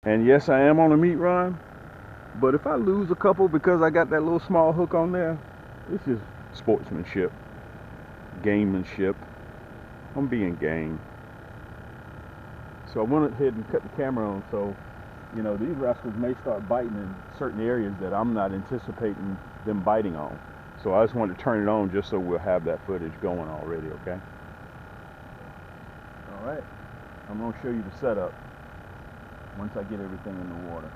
And yes, I am on a meat run, but if I lose a couple because I got that little small hook on there, it's just sportsmanship, gamemanship. I'm being game. So I went ahead and cut the camera on, so you know these rascals may start biting in certain areas that I'm not anticipating them biting on. So I just wanted to turn it on just so we'll have that footage going already, okay? All right, I'm gonna show you the setup once I get everything in the water.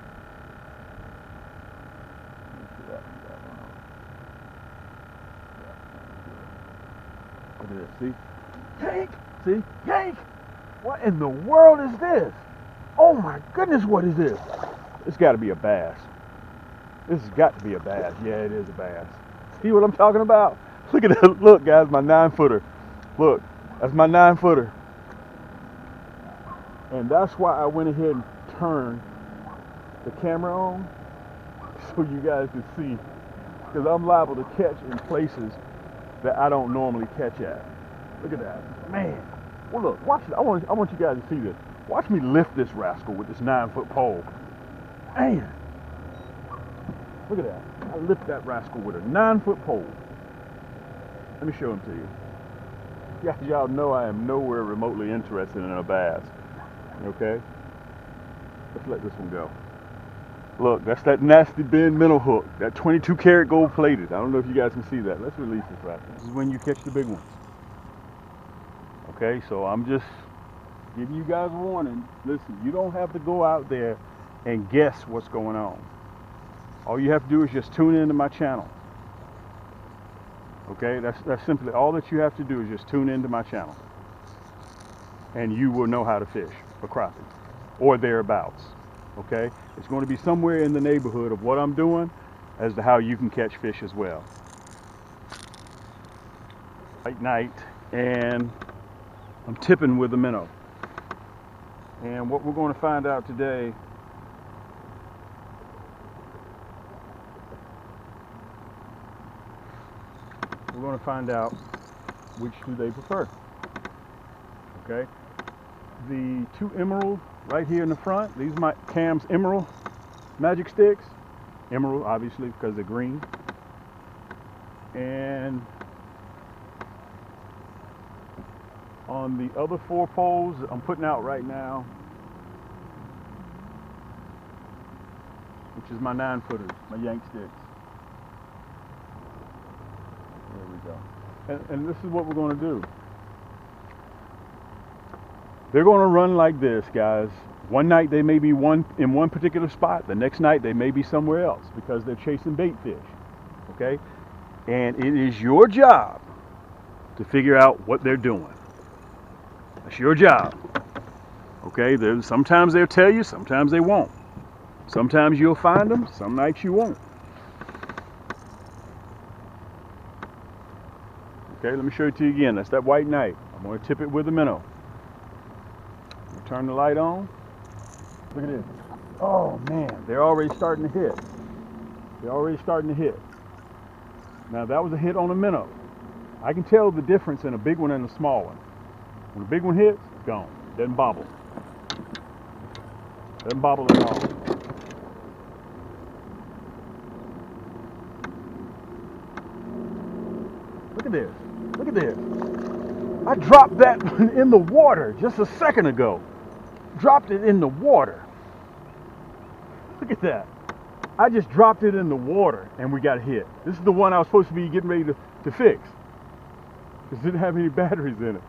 Look at this, see? Yank! See? Yank! What in the world is this? Oh my goodness, what is this? It's gotta be a bass. This has got to be a bass. Yeah, it is a bass. See what I'm talking about? Look at that. Look, guys, my 9-footer. Look, that's my 9-footer. And that's why I went ahead and turned the camera on so you guys can see. Because I'm liable to catch in places that I don't normally catch at. Look at that. Man. Well, look, watch it. I want you guys to see this. Watch me lift this rascal with this 9-foot pole. Man. Look at that. I lift that rascal with a 9-foot pole. Let me show him to you. Yeah, y'all know I am nowhere remotely interested in a bass. Okay? Let's let this one go. Look, that's that nasty bend minnow hook. That 22 karat gold plated. I don't know if you guys can see that. Let's release this rascal. This is when you catch the big ones. Okay, so I'm just giving you guys a warning. Listen, you don't have to go out there and guess what's going on. All you have to do is just tune into my channel. Okay, that's simply all that you have to do is just tune into my channel. And you will know how to fish for crappie or thereabouts. Okay, it's going to be somewhere in the neighborhood of what I'm doing as to how you can catch fish as well. Late night, and I'm tipping with a minnow. And what we're going to find out today we're going to find out which do they prefer. Okay, the 2 emerald right here in the front, these are my Cam's emerald magic sticks. Emerald obviously because they're green. And on the other 4 poles I'm putting out right now, which is my 9-footers, my yank sticks. There we go. And this is what we're going to do. They're going to run like this, guys. One night they may be in one particular spot. The next night they may be somewhere else because they're chasing bait fish. Okay? And it is your job to figure out what they're doing. That's your job. Okay? Sometimes they'll tell you, sometimes they won't. Sometimes you'll find them, some nights you won't. Okay, let me show it to you again. That's that white knight. I'm going to tip it with a minnow. Turn the light on. Look at this. Oh man, they're already starting to hit. They're already starting to hit. Now that was a hit on a minnow. I can tell the difference in a big one and a small one. When a big one hits, it's gone. It doesn't bobble. Doesn't bobble at all. Look at this. Look at this. I dropped that in the water just a second ago. Dropped it in the water. Look at that. I just dropped it in the water and we got hit. This is the one I was supposed to be getting ready to fix. Because it didn't have any batteries in it.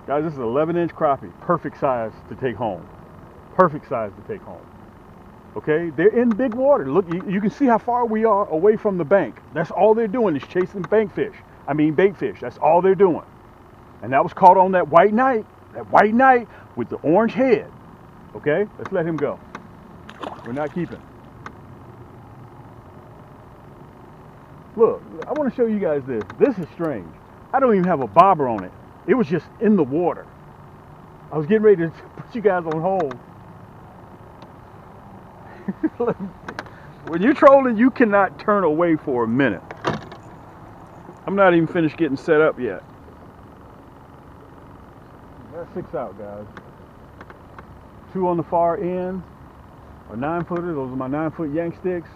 Guys, this is an 11-inch crappie. Perfect size to take home. Perfect size to take home. Okay, they're in big water. Look, you can see how far we are away from the bank. That's all they're doing is chasing bait fish. That's all they're doing. And that was caught on that white knight with the orange head. Okay, let's let him go. We're not keeping. Look, I want to show you guys this. This is strange. I don't even have a bobber on it. It was just in the water. I was getting ready to put you guys on hold. When you're trolling, you cannot turn away for a minute. I'm not even finished getting set up yet. That's 6 out, guys. two on the far end are 9-footers. Those are my 9-foot yank sticks.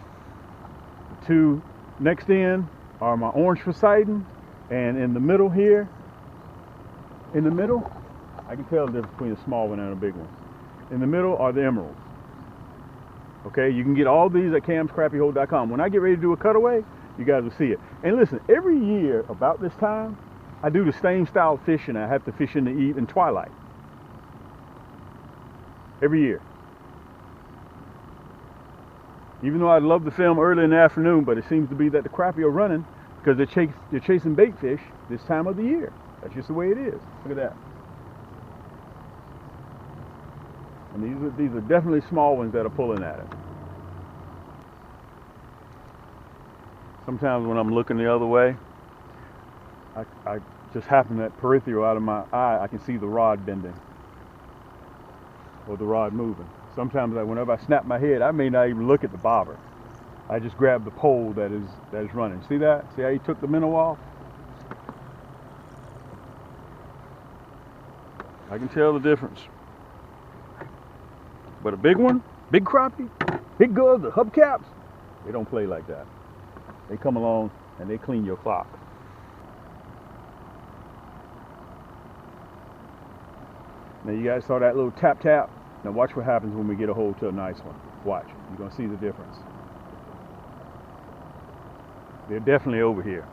The two next end are my orange Poseidon, and in the middle here, in the middle, I can tell the difference between a small one and a big one. In the middle are the emeralds. Okay, you can get all these at camscrappiehold.com. When I get ready to do a cutaway, you guys will see it. And listen, every year about this time, I do the same style of fishing. I have to fish in the eve and twilight. Every year. Even though I love to film early in the afternoon, but it seems to be that the crappie are running because they're chasing bait fish this time of the year. That's just the way it is. Look at that. And these are definitely small ones that are pulling at it. Sometimes when I'm looking the other way, I just happen that peripheral out of my eye, I can see the rod bending or the rod moving. Sometimes whenever I snap my head, I may not even look at the bobber. I just grab the pole that is running. See that? See how he took the minnow off? I can tell the difference. But a big one, big crappie, big goods, the hubcaps, they don't play like that. They come along and they clean your clock. Now you guys saw that little tap tap. Now watch what happens when we get a hold to a nice one. Watch, you're gonna see the difference. They're definitely over here.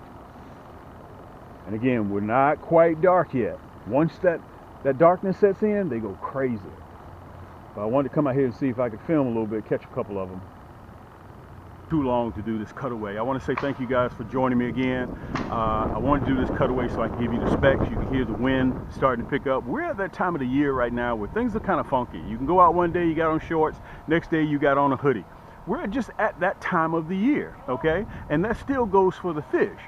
And again, we're not quite dark yet. Once that darkness sets in, they go crazy. But I wanted to come out here and see if I could film a little bit, catch a couple of them. Too long to do this cutaway. I want to say thank you guys for joining me again. I wanted to do this cutaway so I can give you the specs. You can hear the wind starting to pick up. We're at that time of the year right now where things are kind of funky. You can go out one day, you got on shorts, next day you got on a hoodie. We're just at that time of the year, okay? And that still goes for the fish.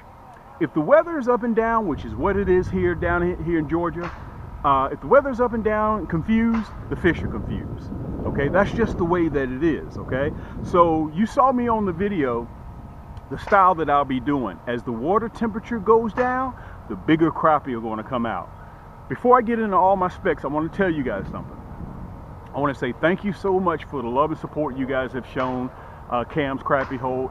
If the weather is up and down, which is what it is here down here in Georgia, if the weather's up and down, confused, the fish are confused. Okay, that's just the way that it is. Okay, so you saw me on the video, the style that I'll be doing. As the water temperature goes down, the bigger crappie are going to come out. Before I get into all my specs, I want to tell you guys something. I want to say thank you so much for the love and support you guys have shown Cam's Crappie Hole.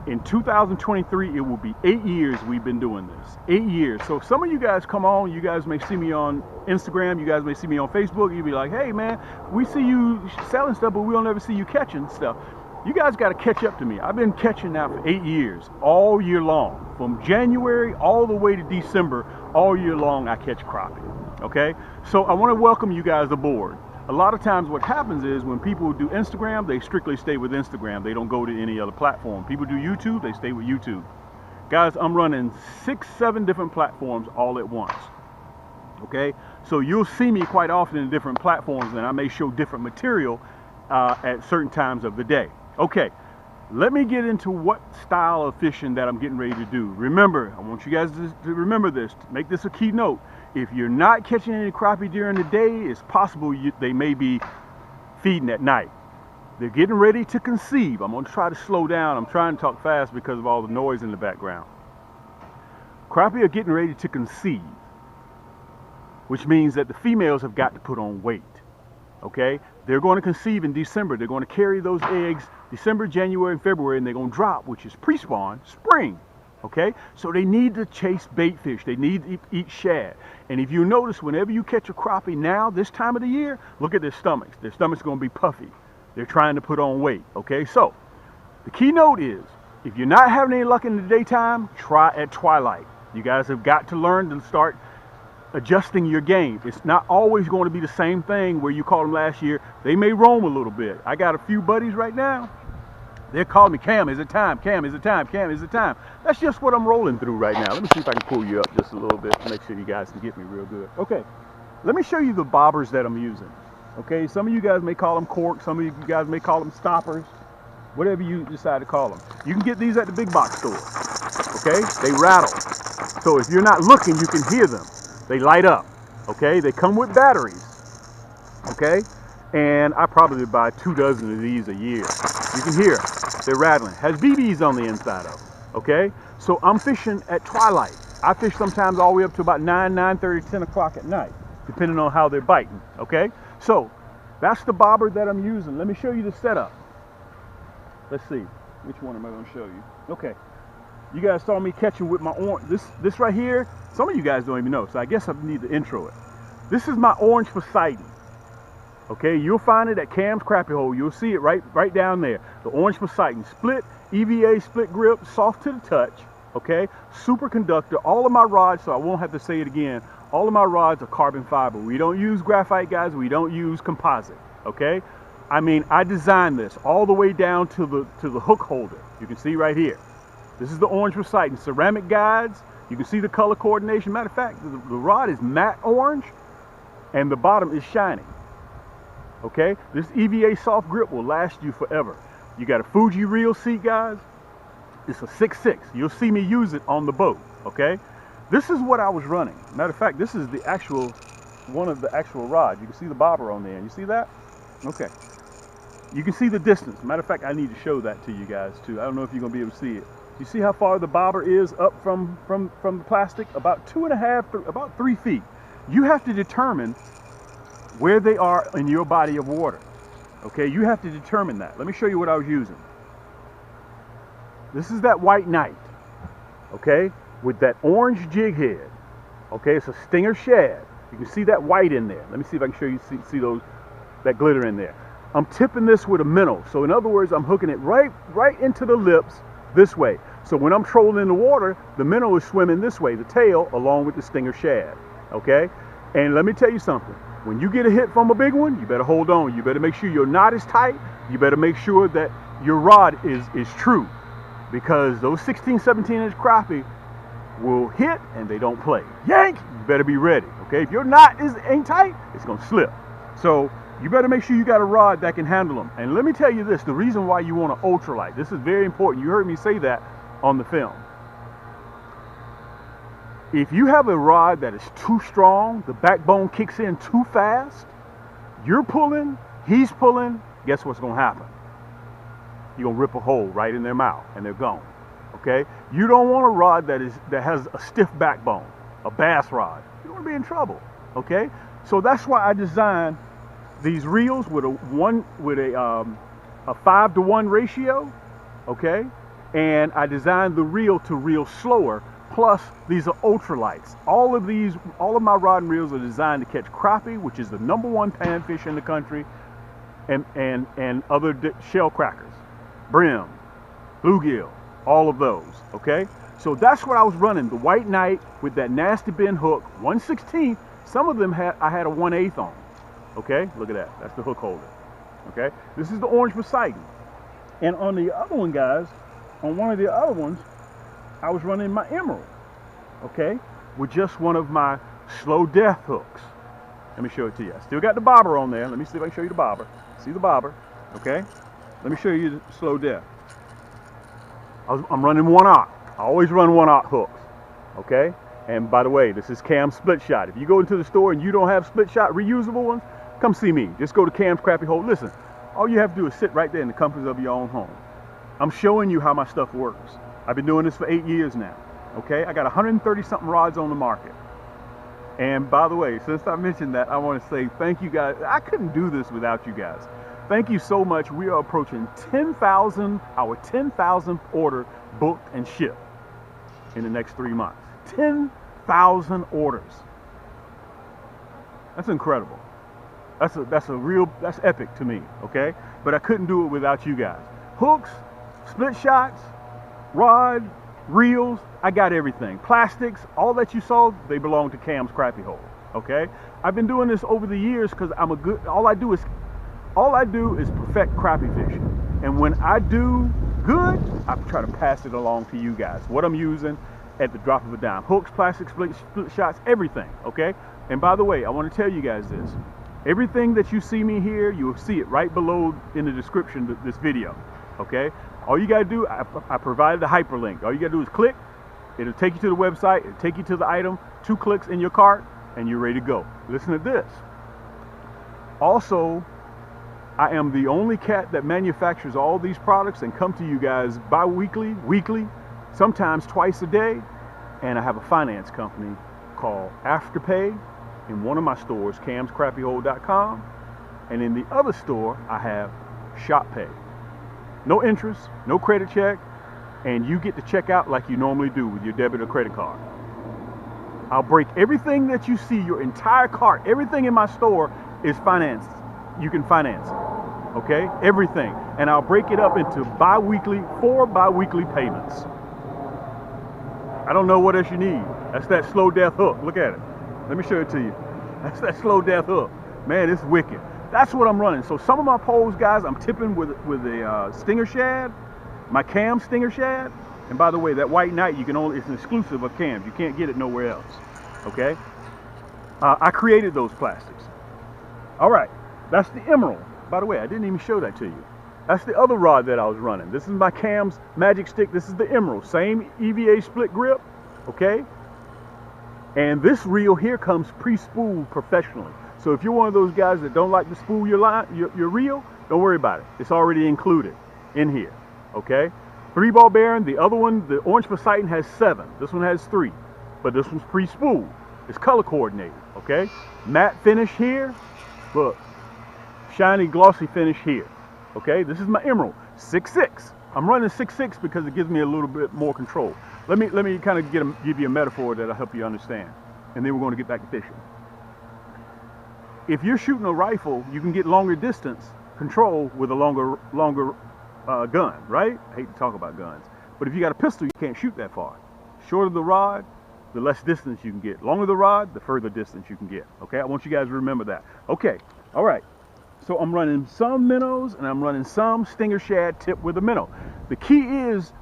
In 2023, it will be 8 years we've been doing this. 8 years. So some of you guys come on, you guys may see me on Instagram, you guys may see me on Facebook, you'll be like, hey man, we see you selling stuff, but we don't ever see you catching stuff. You guys got to catch up to me. I've been catching now for 8 years, all year long. From January all the way to December, all year long I catch crappie, okay? So I want to welcome you guys aboard. A lot of times what happens is when people do Instagram, they strictly stay with Instagram. They don't go to any other platform. People do YouTube, they stay with YouTube. Guys, I'm running 6, 7 different platforms all at once. Okay? So you'll see me quite often in different platforms, and I may show different material at certain times of the day. Okay, let me get into what style of fishing that I'm getting ready to do. Remember, I want you guys to remember this, to make this a key note. If you're not catching any crappie during the day, it's possible they may be feeding at night. They're getting ready to conceive. I'm going to try to slow down. I'm trying to talk fast because of all the noise in the background. Crappie are getting ready to conceive, which means that the females have got to put on weight. Okay? They're going to conceive in December. They're going to carry those eggs December, January, and February, and they're going to drop, which is pre-spawn, spring. Okay, so they need to chase bait fish. They need to eat shad. And if you notice, whenever you catch a crappie now, this time of the year, look at their stomachs. Their stomachs are going to be puffy. They're trying to put on weight. Okay, so the key note is, if you're not having any luck in the daytime, try at twilight. You guys have got to learn to start adjusting your game. It's not always going to be the same thing where you caught them last year. They may roam a little bit. I got a few buddies right now. They're calling me, Cam, is it time? Cam, is it time? Cam, is it time? That's just what I'm rolling through right now. Let me see if I can pull you up just a little bit to make sure you guys can get me real good. Okay, let me show you the bobbers that I'm using. Okay, some of you guys may call them corks. Some of you guys may call them stoppers. Whatever you decide to call them. You can get these at the big box store. Okay, they rattle. So if you're not looking, you can hear them. They light up. Okay, they come with batteries. Okay, and I probably buy 2 dozen of these a year. You can hear they're rattling. Has BBs on the inside of them. Okay, so I'm fishing at twilight. I fish sometimes all the way up to about 9, 9:30, 10 o'clock at night, depending on how they're biting. Okay, so That's the bobber that I'm using. Let me show you the setup. Let's see. Which one am I going to show you? Okay. You guys saw me catching with my orange. This right here, some of you guys don't even know, so I guess I need to intro it. This is my orange Poseidon. Okay, you'll find it at Cam's Crappie Hole. You'll see it right down there. The orange Poseidon, split EVA, split grip, soft to the touch. Okay, super conductor. All of my rods, so I won't have to say it again, all of my rods are carbon fiber. We don't use graphite, guys. We don't use composite. Okay, I mean, I designed this all the way down to the hook holder. You can see right here. This is the orange Poseidon. Ceramic guides. You can see the color coordination. Matter of fact, the rod is matte orange and the bottom is shiny. Okay, this EVA soft grip will last you forever. You got a Fuji reel seat, guys. It's a 6.6. You'll see me use it on the boat. Okay, this is what I was running. Matter of fact, this is the actual one of the actual rods. You can see the bobber on there. You see that? Okay. You can see the distance. Matter of fact, I need to show that to you guys too. I don't know if you're gonna be able to see it. You see how far the bobber is up from the plastic? About 2.5, about 3 feet. You have to determine where they are in your body of water. Okay, you have to determine that. Let me show you what I was using. This is that white knight, okay, with that orange jig head. Okay, it's a Stinger shad. You can see that white in there. Let me see if I can show you, see those, that glitter in there. I'm tipping this with a minnow. So in other words, I'm hooking it right into the lips this way. So when I'm trolling in the water, the minnow is swimming this way, the tail along with the Stinger shad. Okay, and let me tell you something. When you get a hit from a big one, you better hold on. You better make sure your knot is tight. You better make sure that your rod is true, because those 16, 17-inch crappie will hit and they don't play. Yank! You better be ready. Okay, if your knot ain't tight, it's gonna slip. So you better make sure you got a rod that can handle them. And let me tell you this: the reason why you want to ultralight. This is very important. You heard me say that on the film. If you have a rod that is too strong, the backbone kicks in too fast, you're pulling, he's pulling, guess what's going to happen? You're going to rip a hole right in their mouth and they're gone. Okay? You don't want a rod that has a stiff backbone, a bass rod. You don't want to be in trouble. Okay? So that's why I designed these reels with a 5-to-1 ratio. Okay? And I designed the reel to reel slower. Plus, these are ultralights. All of my rod and reels are designed to catch crappie, which is the #1 panfish in the country, and other shell crackers, brim, bluegill, all of those. Okay, so that's what I was running. The white knight with that nasty bend hook, 1/16. Some of them I had a 1/8 on. Okay, look at that. That's the hook holder. Okay, this is the orange Poseidon, and on the other one, guys, on one of the other ones, I was running my emerald, okay, with just one of my slow death hooks. Let me show it to you. I still got the bobber on there. Let me see if I can show you the bobber. See the bobber, okay? Let me show you the slow death. I'm running 1/0. I always run 1/0 hooks, okay? And by the way, this is Cam's split shot. If you go into the store and you don't have split shot reusable ones, come see me. Just go to Cam's Crappie Hole. Listen, all you have to do is sit right there in the comfort of your own home. I'm showing you how my stuff works. I've been doing this for 8 years now, okay? I got 130-something rods on the market. And by the way, since I mentioned that, I want to say thank you guys. I couldn't do this without you guys. Thank you so much. We are approaching 10,000, our 10,000th order booked and shipped in the next 3 months. 10,000 orders. That's incredible. That's epic to me, okay? But I couldn't do it without you guys. Hooks, split shots, rod, reels, I got everything. Plastics, all that you saw, they belong to Cam's Crappie Hole. Okay? I've been doing this over the years because all I do is perfect crappie fishing. And when I do good, I try to pass it along to you guys. What I'm using at the drop of a dime. Hooks, plastics, split shots, everything. Okay? And by the way, I want to tell you guys this. Everything that you see me here, you'll see it right below in the description of this video. Okay? All you gotta do, I provided the hyperlink. All you gotta do is click, it'll take you to the website, it'll take you to the item, 2 clicks in your cart, and you're ready to go. Listen to this. Also, I am the only cat that manufactures all these products and come to you guys bi-weekly, weekly, sometimes twice a day. And I have a finance company called Afterpay in one of my stores, camscrappiehole.com. And in the other store, I have Shop Pay. No interest, no credit check, and you get to check out like you normally do with your debit or credit card. I'll break everything that you see, your entire cart, everything in my store is financed. You can finance it, okay? Everything. And I'll break it up into four bi-weekly payments. I don't know what else you need. That's that slow death hook. Look at it. Let me show it to you. That's that slow death hook. Man, it's wicked. That's what I'm running. So some of my poles, guys, I'm tipping with a stinger shad, my cam stinger shad. And by the way, that white knight, it's an exclusive of cams. You can't get it nowhere else, okay? I created those plastics. All right, that's the emerald. By the way, I didn't even show that to you. That's the other rod that I was running. This is my Cam's Magic Stick. This is the emerald, same EVA split grip, okay? And this reel here comes pre-spooled professionally. So if you're one of those guys that don't like to spool your reel, don't worry about it. It's already included in here, okay? 3-ball bearing. The other one, the orange Poseidon, has 7. This one has 3, but this one's pre-spooled. It's color coordinated, okay? Matte finish here. Look, shiny glossy finish here, okay? This is my emerald 6.6. I'm running 6.6 because it gives me a little bit more control. Let me kind of give you a metaphor that'll help you understand, and then we're going to get back to fishing. If you're shooting a rifle, you can get longer distance control with a longer gun, right? I hate to talk about guns, but if you got a pistol, you can't shoot that far. Shorter the rod, the less distance you can get. Longer the rod, the further distance you can get. Okay, I want you guys to remember that. Okay, all right. So I'm running some minnows and I'm running some stinger shad tip with a minnow. The key is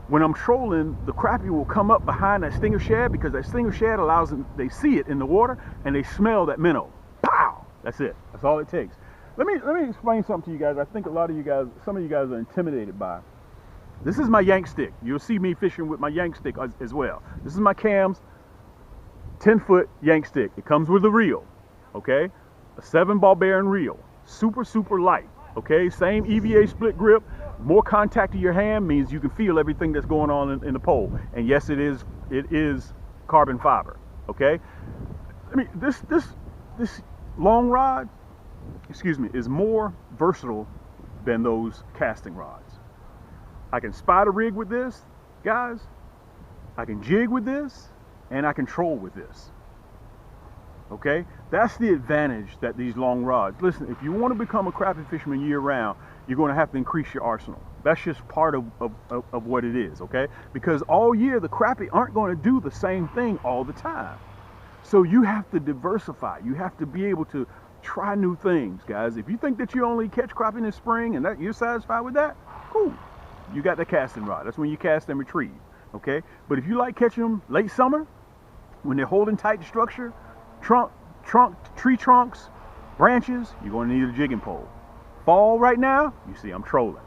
when I'm trolling, the crappie will come up behind that stinger shad because that stinger shad allows them, they see it in the water and they smell that minnow. Pow! That's it. That's all it takes. Let me explain something to you guys. I think some of you guys are intimidated by. This is my yank stick. You'll see me fishing with my yank stick as well. This is my Cam's 10-foot yank stick. It comes with a reel, okay? A 7-ball bearing reel. Super light, okay? Same EVA split grip. More contact to your hand means you can feel everything that's going on in the pole. And yes, it is carbon fiber, okay? I mean, this long rod, is more versatile than those casting rods. I can spider rig with this, guys. I can jig with this, and I can troll with this. Okay, that's the advantage that these long rods. Listen, if you want to become a crappie fisherman year round, you're going to have to increase your arsenal. That's just part of what it is, okay? Because all year the crappie aren't going to do the same thing all the time. So you have to diversify. You have to be able to try new things, guys. If you think that you only catch crappie in the spring and that you're satisfied with that, cool. You got the casting rod. That's when you cast and retrieve, okay? But if you like catching them late summer, when they're holding tight to structure, tree trunks, branches, you're going to need a jigging pole. Fall right now, you see I'm trolling.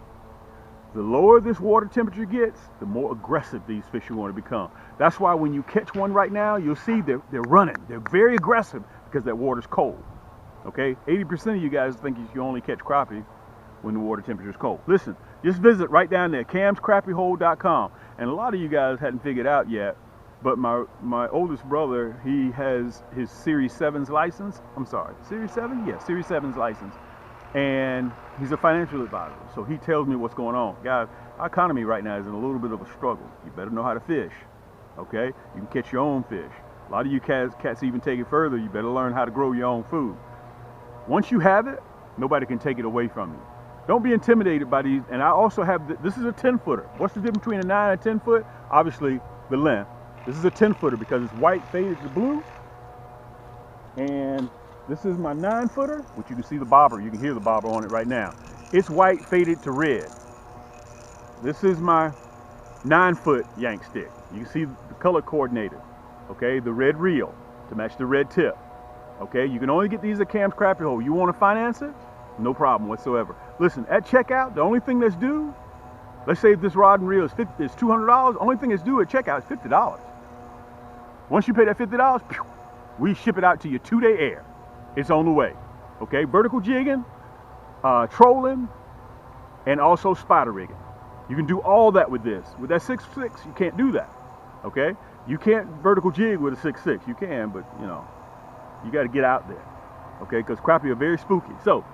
The lower this water temperature gets, the more aggressive these fish are going to become. That's why when you catch one right now, you'll see they're running. They're very aggressive because that water's cold. Okay, 80% of you guys think you only catch crappie when the water temperature is cold. Listen, just visit right down there, camscrappiehole.com. And a lot of you guys hadn't figured out yet, but my oldest brother, he has his Series 7's license. I'm sorry, Series 7? Yeah, Series 7's license. And he's a financial advisor, so he tells me what's going on. Guys, our economy right now is in a little bit of a struggle. You better know how to fish, okay? You can catch your own fish. A lot of you cats even take it further. You better learn how to grow your own food. Once you have it, nobody can take it away from you. Don't be intimidated by these. And I also have, this is a 10-footer. What's the difference between a 9 and a 10-foot? Obviously, the length. This is a 10-footer because it's white faded to blue. And this is my 9-footer, which you can see the bobber. You can hear the bobber on it right now. It's white faded to red. This is my 9-foot yank stick. You can see the color coordinated. Okay, the red reel to match the red tip. Okay, you can only get these at Cam's Crappie Hole. You want to finance it? No problem whatsoever. Listen, at checkout, the only thing that's due, let's say if this rod and reel is $200, only thing that's due at checkout is $50. Once you pay that $50, we ship it out to you 2-day air. It's on the way. Okay, vertical jigging, trolling, and also spider rigging. You can do all that with this. With that 6.6, you can't do that. Okay, you can't vertical jig with a 6.6. You can, but you know, you got to get out there. Okay, because crappie are very spooky. So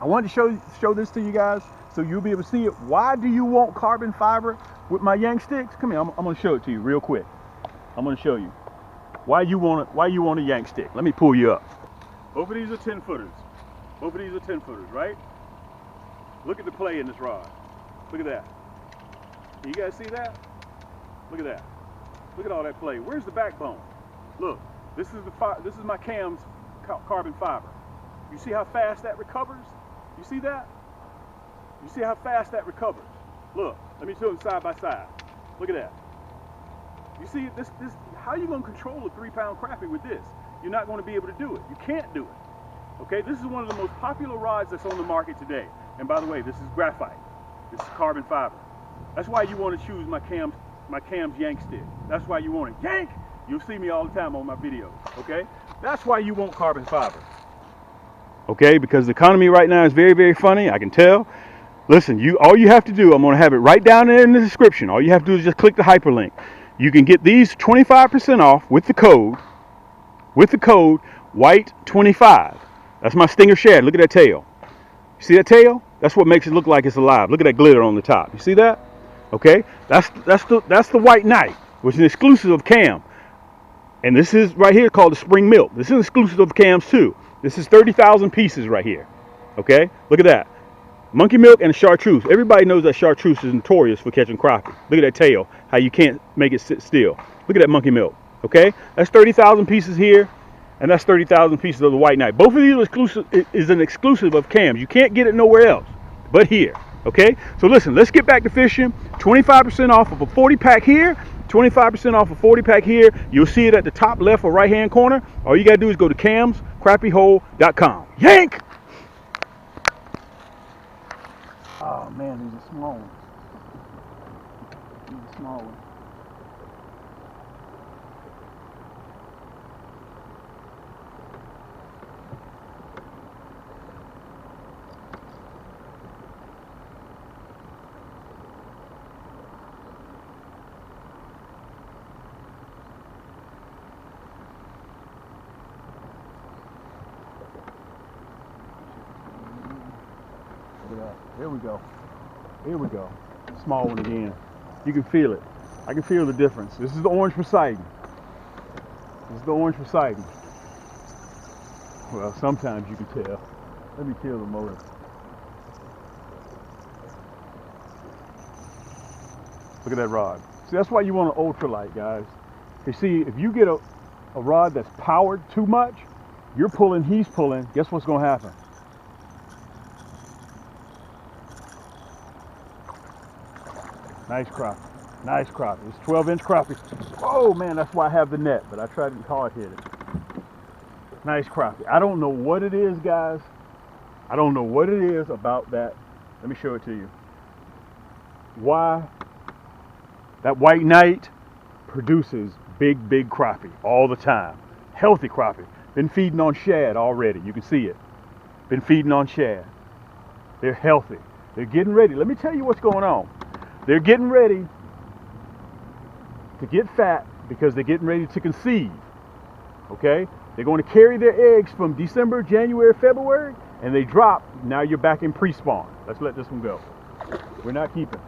I wanted to show this to you guys so you'll be able to see it. Why do you want carbon fiber with my yank sticks? Come here, I'm gonna show it to you real quick. I'm gonna show you why you want a yank stick. Let me pull you up. Both of these are 10 footers. Both of these are 10 footers, right? Look at the play in this rod. Look at that. You guys see that? Look at that. Look at all that play. Where's the backbone? Look, this is my cam's carbon fiber. You see how fast that recovers? You see that? You see how fast that recovers? Look, let me show them side by side. Look at that. You see this? How are you going to control a 3-pound crappie with this? You're not going to be able to do it. You can't do it. Okay, this is one of the most popular rods that's on the market today. And by the way, this is graphite. This is carbon fiber. That's why you want to choose my cam's yank stick. That's why you want it. Yank! You'll see me all the time on my videos. Okay? That's why you want carbon fiber. Okay, because the economy right now is very, very funny. I can tell. Listen, all you have to do, I'm going to have it right down there in the description. All you have to do is just click the hyperlink. You can get these 25% off with the code white25. That's my stinger shad. Look at that tail. You see that tail? That's what makes it look like it's alive. Look at that glitter on the top. You see that? Okay, that's the White Knight, which is an exclusive of Cam. And this is right here called the Spring Milk. This is exclusive of Cam's too. This is 30,000 pieces right here. Okay, look at that. Monkey milk and Chartreuse. Everybody knows that Chartreuse is notorious for catching crappie. Look at that tail, how you can't make it sit still. Look at that monkey milk. Okay, that's 30,000 pieces here, and that's 30,000 pieces of the White Knight. Both of these are exclusive, is an exclusive of Cam's. You can't get it nowhere else but here. Okay, so listen, let's get back to fishing. 25% off of a 40-pack here, 25% off a 40-pack here. You'll see it at the top left or right-hand corner. All you got to do is go to camscrappiehole.com. Yank! Oh man, these are small ones. These are small ones. Here we go. Here we go. Small one again. You can feel it. I can feel the difference. This is the orange Poseidon. This is the orange Poseidon. Well, sometimes you can tell. Let me kill the motor. Look at that rod. See, that's why you want an ultralight, guys. You see, if you get a rod that's powered too much, you're pulling, he's pulling, guess what's going to happen? Nice crappie. Nice crappie. It's 12-inch crappie. Oh man, that's why I have the net, but I tried to hard hit it. Nice crappie. I don't know what it is, guys. I don't know what it is about that. Let me show it to you. Why that White Knight produces big crappie all the time. Healthy crappie. Been feeding on shad already. You can see it. Been feeding on shad. They're healthy. They're getting ready. Let me tell you what's going on. They're getting ready to get fat because they're getting ready to conceive. Okay? They're going to carry their eggs from December, January, February, and they drop. Now you're back in pre-spawn. Let's let this one go. We're not keeping.